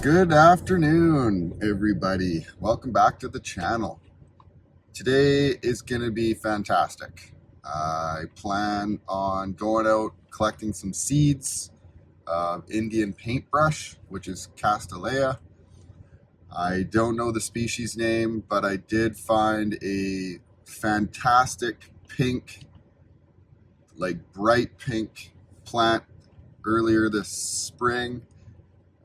Good afternoon, everybody. Welcome back to the channel. Today is going to be fantastic. I plan on going out collecting some seeds of Indian paintbrush, which is Castilleja. I don't know the species name, but I did find a fantastic pink, like bright pink plant earlier this spring.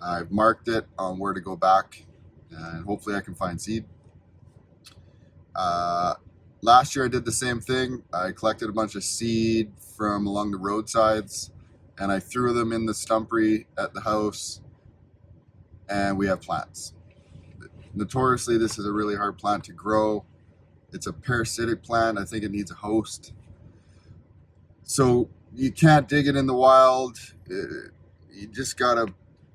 I've marked it on where to go back, and hopefully I can find seed. Last year I did the same thing. I collected a bunch of seed from along the roadsides, and I threw them in the stumpery at the house, and we have plants. Notoriously, this is a really hard plant to grow. It's a parasitic plant. I think it needs a host. So you can't dig it in the wild. You just gotta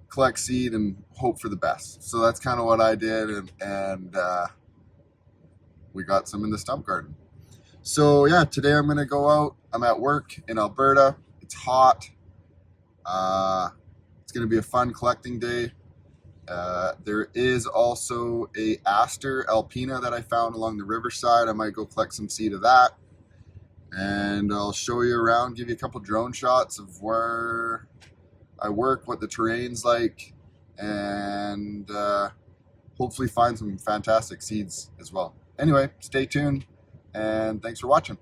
collect seed and hope for the best. So that's kind of what I did, and we got some in the stump garden. So yeah, today I'm gonna go out. I'm at work in Alberta. It's hot. It's gonna be a fun collecting day. There is also a Aster alpina that I found along the riverside. I might go collect some seed of that, and I'll show you around, give you a couple drone shots of where I work, what the terrain's like, and hopefully find some fantastic seeds as well. Anyway, stay tuned, and thanks for watching.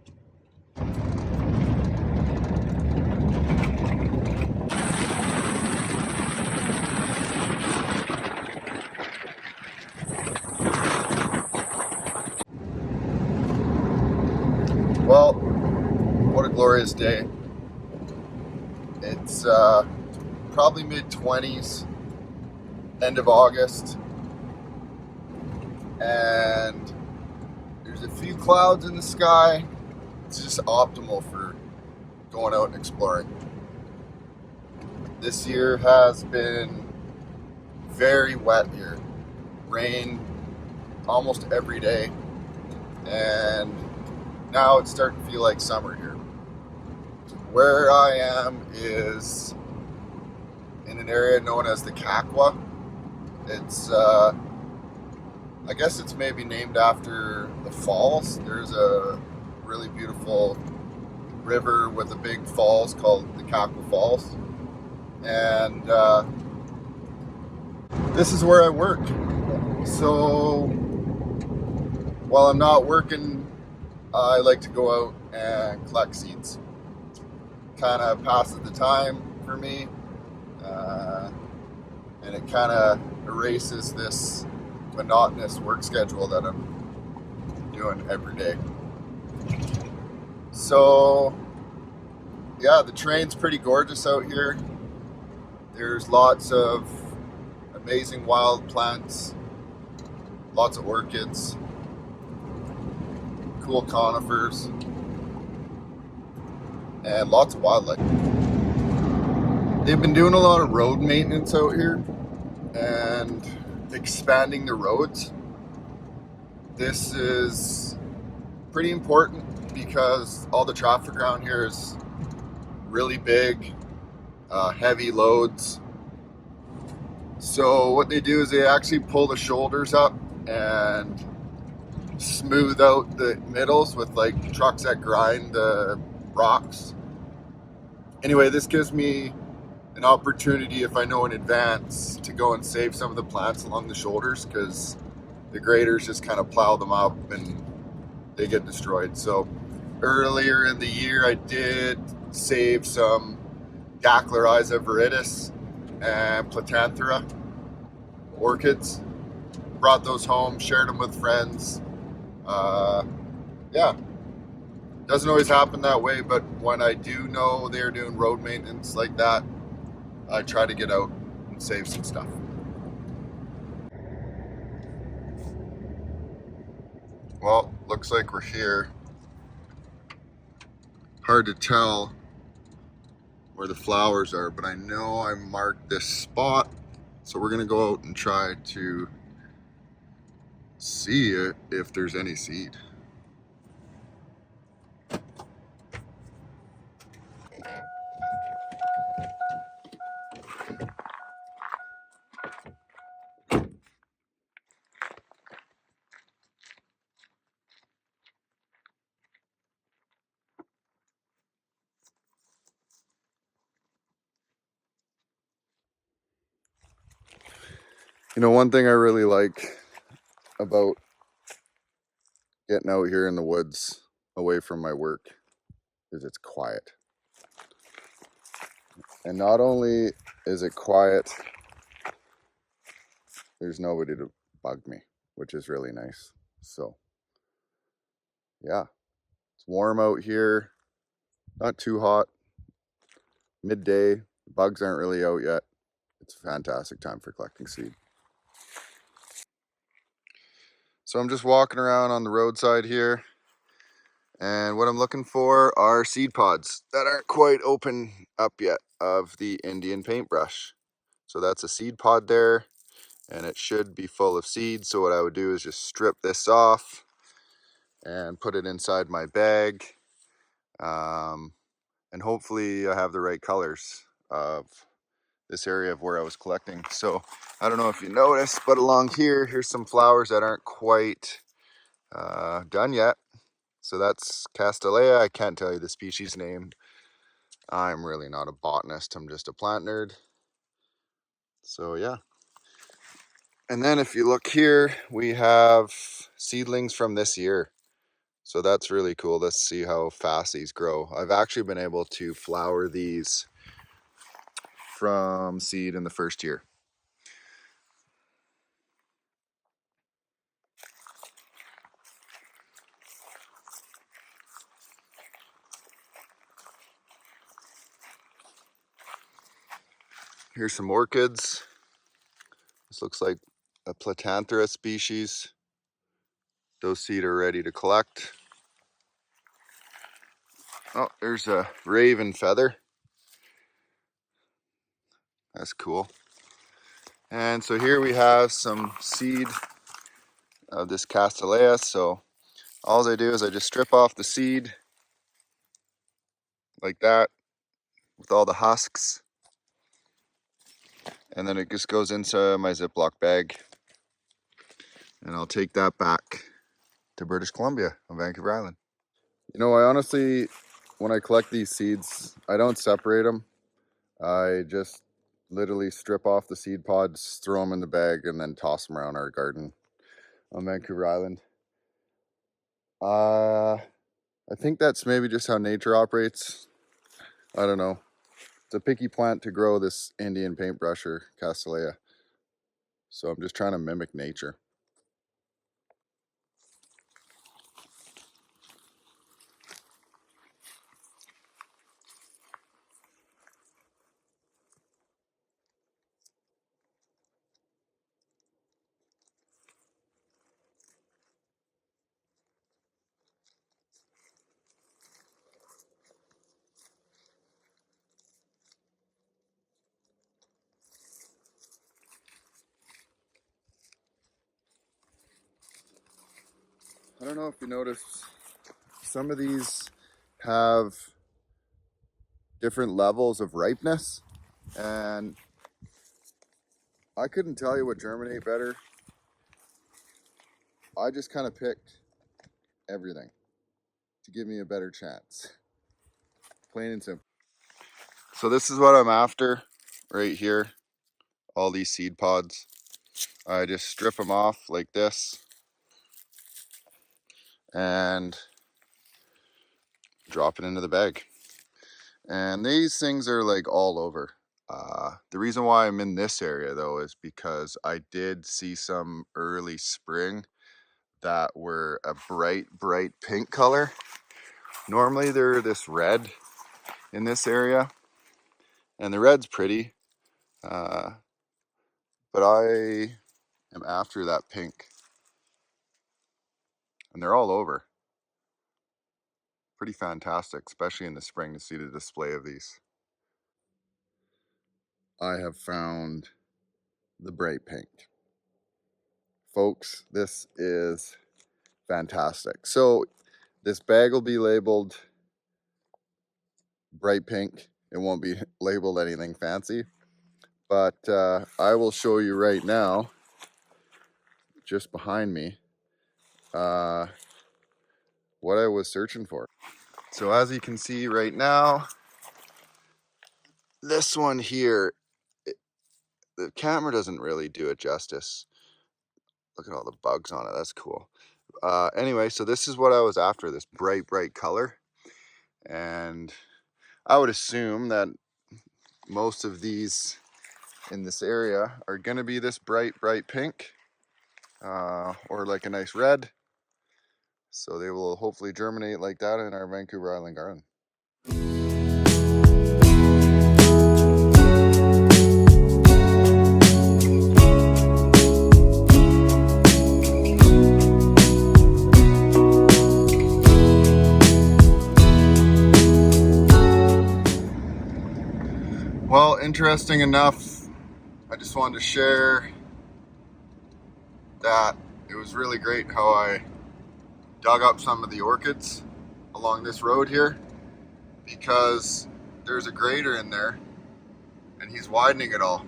Well, what a glorious day. It's probably mid-20s, end of August, and there's a few clouds in the sky. It's just optimal for going out and exploring. This year has been very wet here. Rain almost every day, and now it's starting to feel like summer here. Where I am is in an area known as the Kakwa. It's, I guess it's maybe named after the falls. There's a really beautiful river with a big falls called the Kakwa Falls. And this is where I work. So while I'm not working, I like to go out and collect seeds. Kind of passes the time for me. And it kind of erases this monotonous work schedule that I'm doing every day. So yeah, the terrain's pretty gorgeous out here. There's lots of amazing wild plants, lots of orchids, cool conifers, and lots of wildlife. They've been doing a lot of road maintenance out here and expanding the roads. This is pretty important because all the traffic around here is really big, heavy loads. So what they do is they actually pull the shoulders up and smooth out the middles with like trucks that grind the rocks. Anyway, this gives me an opportunity, if I know in advance, to go and save some of the plants along the shoulders, because the graders just kind of plow them up and they get destroyed. So earlier in the year I did save some Dacloriza viridis and Platanthera orchids, brought those home, shared them with friends. Yeah, doesn't always happen that way, but when I do know they're doing road maintenance like that, I try to get out and save some stuff. Well, looks like we're here. Hard to tell where the flowers are, but I know I marked this spot, so we're gonna go out and try to see if there's any seed. You know, one thing I really like about getting out here in the woods away from my work is it's quiet. And not only is it quiet, there's nobody to bug me, which is really nice. So, yeah, it's warm out here, not too hot, midday. The bugs aren't really out yet. It's a fantastic time for collecting seed. So I'm just walking around on the roadside here, and what I'm looking for are seed pods that aren't quite open up yet of the Indian paintbrush. So that's a seed pod there, and it should be full of seeds. So what I would do is just strip this off and put it inside my bag. And hopefully I have the right colors of this area of where I was collecting. So I don't know if you noticed, but along here, here's some flowers that aren't quite done yet. So that's Castilleja. I can't tell you the species name. I'm really not a botanist. I'm just a plant nerd. So yeah. And then if you look here, we have seedlings from this year. So that's really cool. Let's see how fast these grow. I've actually been able to flower these from seed in the first year. Here's some orchids. This looks like a Platanthera species. Those seed are ready to collect. Oh, there's a raven feather. That's cool. And so here we have some seed of this Castilleja. So all I do is I just strip off the seed like that with all the husks. And then it just goes into my Ziploc bag. And I'll take that back to British Columbia on Vancouver Island. You know, I honestly, when I collect these seeds, I don't separate them. I just literally strip off the seed pods, throw them in the bag, and then toss them around our garden on Vancouver Island. I think that's maybe just how nature operates. I don't know. It's a picky plant to grow, this Indian paintbrush or Castilleja. So I'm just trying to mimic nature. I don't know if you noticed, some of these have different levels of ripeness, and I couldn't tell you what germinate better. I just kind of picked everything to give me a better chance. Plain and simple. So this is what I'm after right here. All these seed pods. I just strip them off like this and drop it into the bag. And these things are like all over. The reason why I'm in this area though is because I did see some early spring that were a bright pink color. Normally they're this red in this area, and the red's pretty, but I am after that pink, and they're all over. Pretty fantastic, especially in the spring, to see the display of these. I have found the bright pink. Folks, this is fantastic. So this bag will be labeled bright pink. It won't be labeled anything fancy, but I will show you right now, just behind me, what I was searching for. So as you can see right now, this one here the camera doesn't really do it justice. Look at all the bugs on it. That's cool. Anyway, so this is what I was after, this bright color. And I would assume that most of these in this area are going to be this bright pink or like a nice red. So they will hopefully germinate like that in our Vancouver Island garden. Well, interesting enough, I just wanted to share that it was really great how I dug up some of the orchids along this road here, because there's a grader in there and he's widening it all.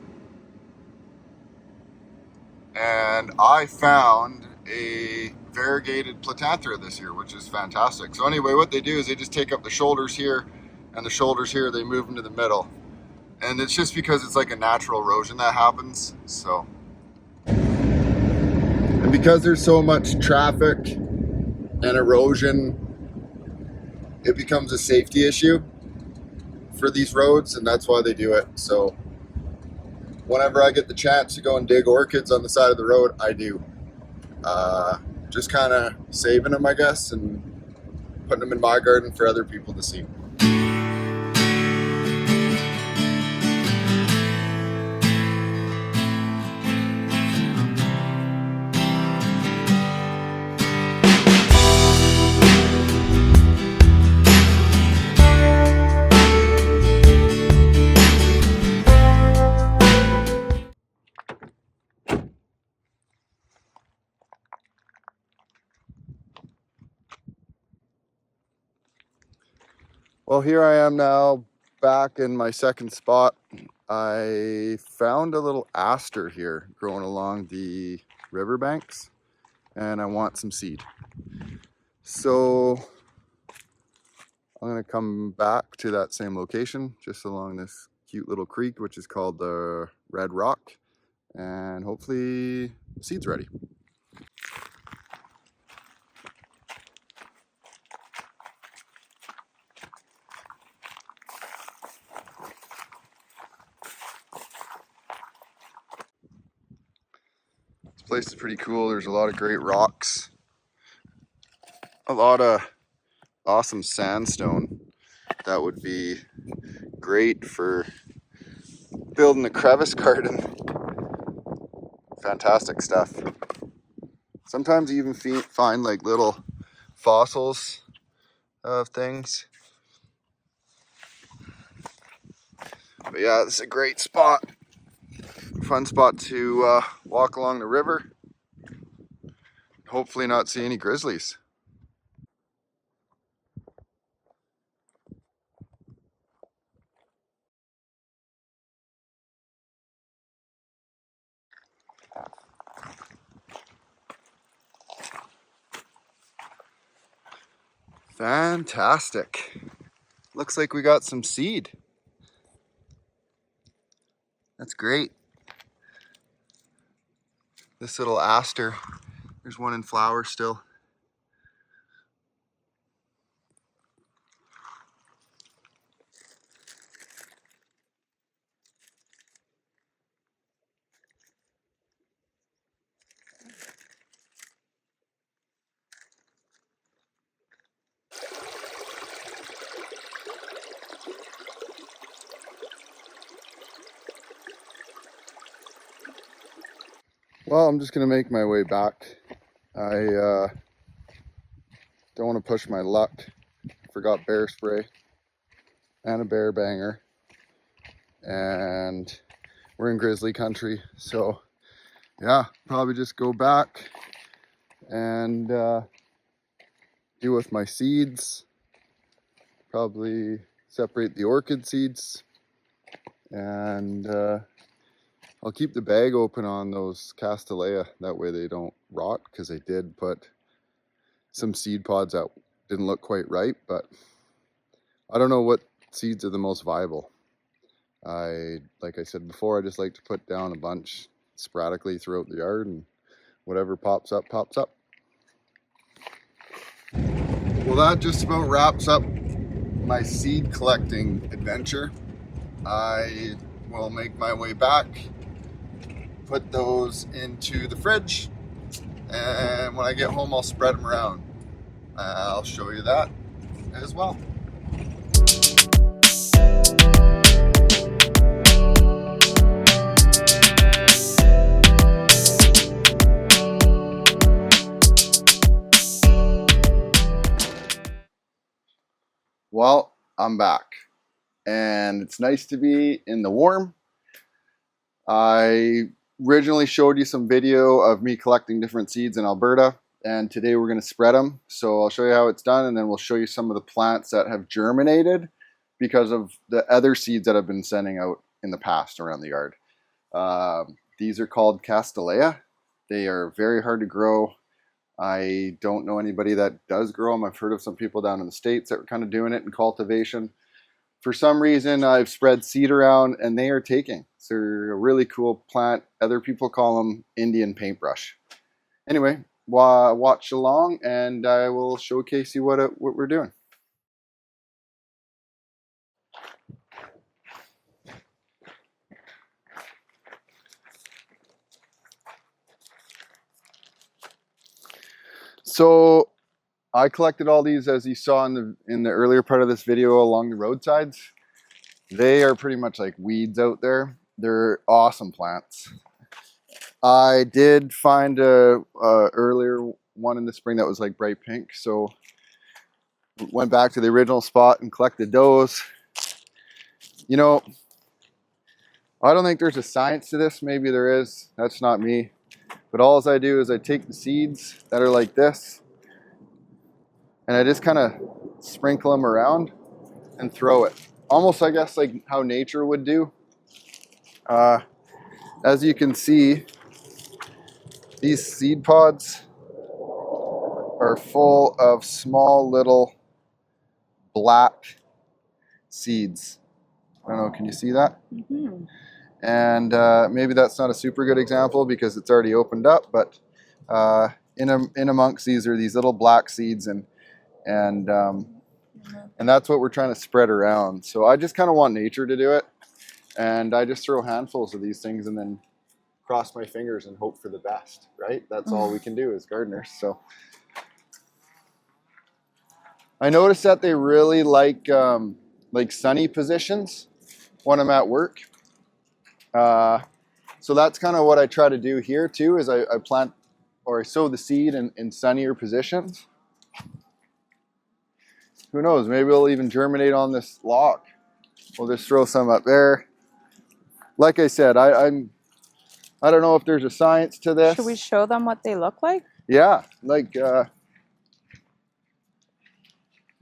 And I found a variegated platanthera this year, which is fantastic. So anyway, what they do is they just take up the shoulders here, and the shoulders here, they move into the middle. And it's just because it's like a natural erosion that happens. So, and because there's so much traffic and erosion, it becomes a safety issue for these roads, and that's why they do it. So whenever I get the chance to go and dig orchids on the side of the road, I do. Just kind of saving them, I guess, and putting them in my garden for other people to see. Well, here I am now, back in my second spot. I found a little aster here growing along the riverbanks, and I want some seed. So I'm gonna come back to that same location, just along this cute little creek, which is called the Red Rock, and hopefully the seed's ready. This place is pretty cool. There's a lot of great rocks, a lot of awesome sandstone that would be great for building a crevice garden. Fantastic stuff. Sometimes you even find like little fossils of things. But yeah, this is a great spot. Fun spot to walk along the river. Hopefully not see any grizzlies. Fantastic. Looks like we got some seed. That's great. This little aster, there's one in flower still. Well, I'm just gonna make my way back. I don't want to push my luck. Forgot bear spray and a bear banger, and we're in grizzly country, so yeah, probably just go back and deal with my seeds, probably separate the orchid seeds, and I'll keep the bag open on those Castilleja, that way they don't rot, because I did put some seed pods that didn't look quite right, but I don't know what seeds are the most viable. Like I said before, I just like to put down a bunch sporadically throughout the yard, and whatever pops up, pops up. Well, that just about wraps up my seed collecting adventure. I will make my way back, put those into the fridge, and when I get home I'll spread them around. I'll show you that as well. Well, I'm back, and it's nice to be in the warm. I originally showed you some video of me collecting different seeds in Alberta, and today we're going to spread them. So I'll show you how it's done, and then we'll show you some of the plants that have germinated because of the other seeds that I've been sending out in the past around the yard. These are called Castilleja. They are very hard to grow. I don't know anybody that does grow them. I've heard of some people down in the States that were kind of doing it in cultivation. For some reason, I've spread seed around and they are taking. So they're a really cool plant. Other people call them Indian paintbrush. Anyway, watch along and I will showcase you what we're doing. So I collected all these, as you saw in the earlier part of this video, along the roadsides. They are pretty much like weeds out there. They're awesome plants. I did find a earlier one in the spring that was like bright pink, so went back to the original spot and collected those. You know, I don't think there's a science to this. Maybe there is. That's not me. But all I do is I take the seeds that are like this and I just kind of sprinkle them around and throw it. Almost, I guess, like how nature would do. As you can see, these seed pods are full of small little black seeds. I don't know, can you see that? Mm-hmm. And maybe that's not a super good example because it's already opened up, but in amongst these are these little black seeds, and that's what we're trying to spread around. So I just kind of want nature to do it, and I just throw handfuls of these things and then cross my fingers and hope for the best, right? That's all we can do as gardeners. So I noticed that they really like sunny positions when I'm at work. So that's kind of what I try to do here too, is I plant or I sow the seed in sunnier positions. Who knows, maybe it'll even germinate on this log. We'll just throw some up there. Like I said, I don't know if there's a science to this. Should we show them what they look like? Yeah, like they're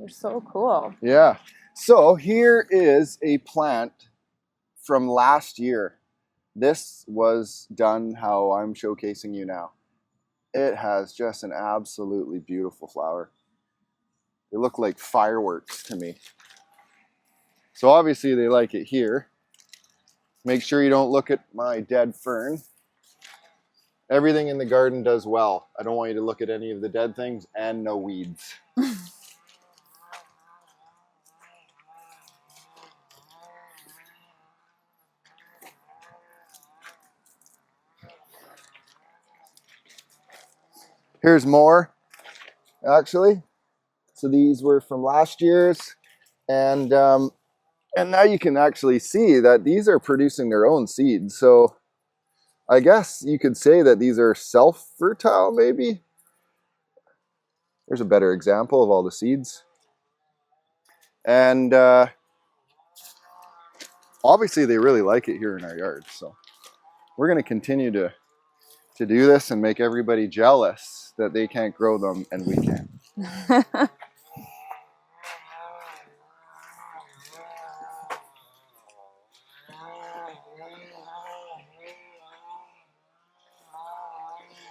so cool. Yeah. So here is a plant from last year. This was done how I'm showcasing you now. It has just an absolutely beautiful flower. They look like fireworks to me. So obviously they like it here. Make sure you don't look at my dead fern. Everything in the garden does well. I don't want you to look at any of the dead things, and no weeds. Here's more, actually. So these were from last year's, and now you can actually see that these are producing their own seeds. So I guess you could say that these are self-fertile, maybe. There's a better example of all the seeds. And obviously they really like it here in our yard. So we're going to continue to do this and make everybody jealous that they can't grow them and we can.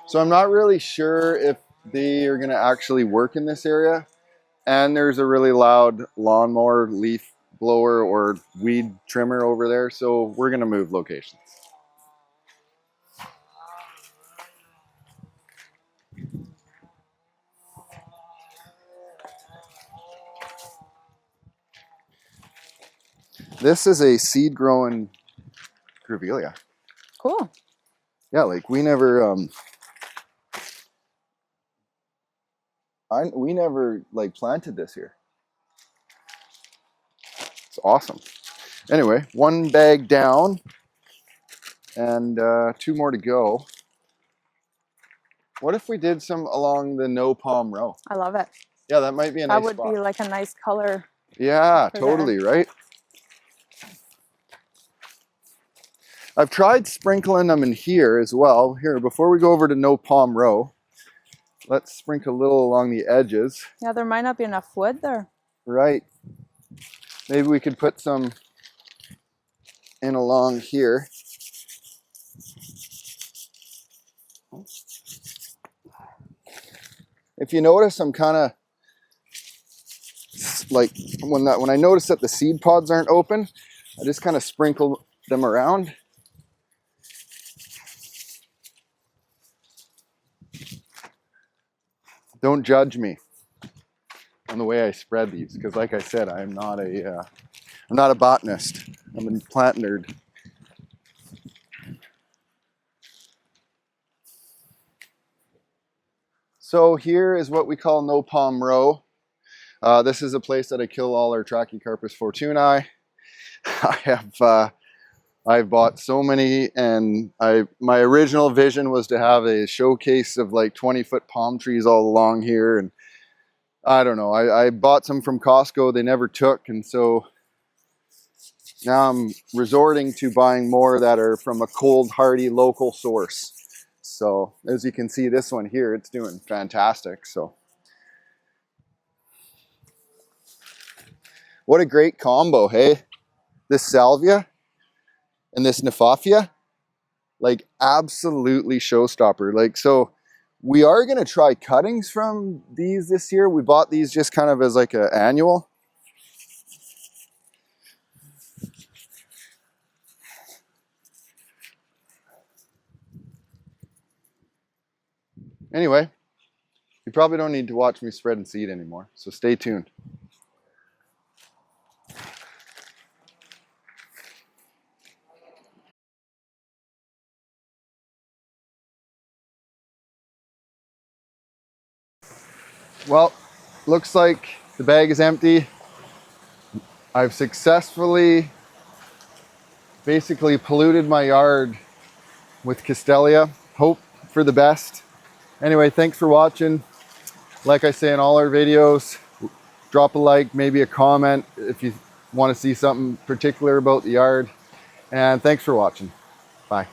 So I'm not really sure if they are going to actually work in this area. And there's a really loud lawnmower leaf blower or weed trimmer over there, so we're gonna move locations. This is a seed growing grevillea. Cool. Yeah, like we never we never like planted this here. It's awesome. Anyway, one bag down and 2 more to go. What if we did some along the no palm row? I love it. Yeah, that might be a That nice would spot. be like a nice color. Yeah, for totally, right? I've tried sprinkling them in here as well. Here, before we go over to no palm row, let's sprinkle a little along the edges. Yeah, there might not be enough wood there. Right. Maybe we could put some in along here. If you notice, I'm kind of like when I notice that the seed pods aren't open, I just kind of sprinkle them around. Don't judge me on the way I spread these, because like I said, I'm not a botanist. I'm a plant nerd. So here is what we call no palm row. This is a place that I kill all our Trachycarpus fortunei. I've bought so many, and my original vision was to have a showcase of like 20-foot palm trees all along here, and I don't know. I bought some from Costco. They never took, and so now I'm resorting to buying more that are from a cold, hardy, local source. So as you can see, this one here, it's doing fantastic. So what a great combo, hey? This salvia and this Nefafia, like absolutely showstopper. Like, so we are going to try cuttings from these this year. We bought these just kind of as like an annual. Anyway, you probably don't need to watch me spread and seed anymore, so stay tuned. Well, looks like the bag is empty. I've successfully basically polluted my yard with Castilleja. Hope for the best. Anyway, thanks for watching. Like I say in all our videos, drop a like, maybe a comment if you want to see something particular about the yard. And thanks for watching. Bye.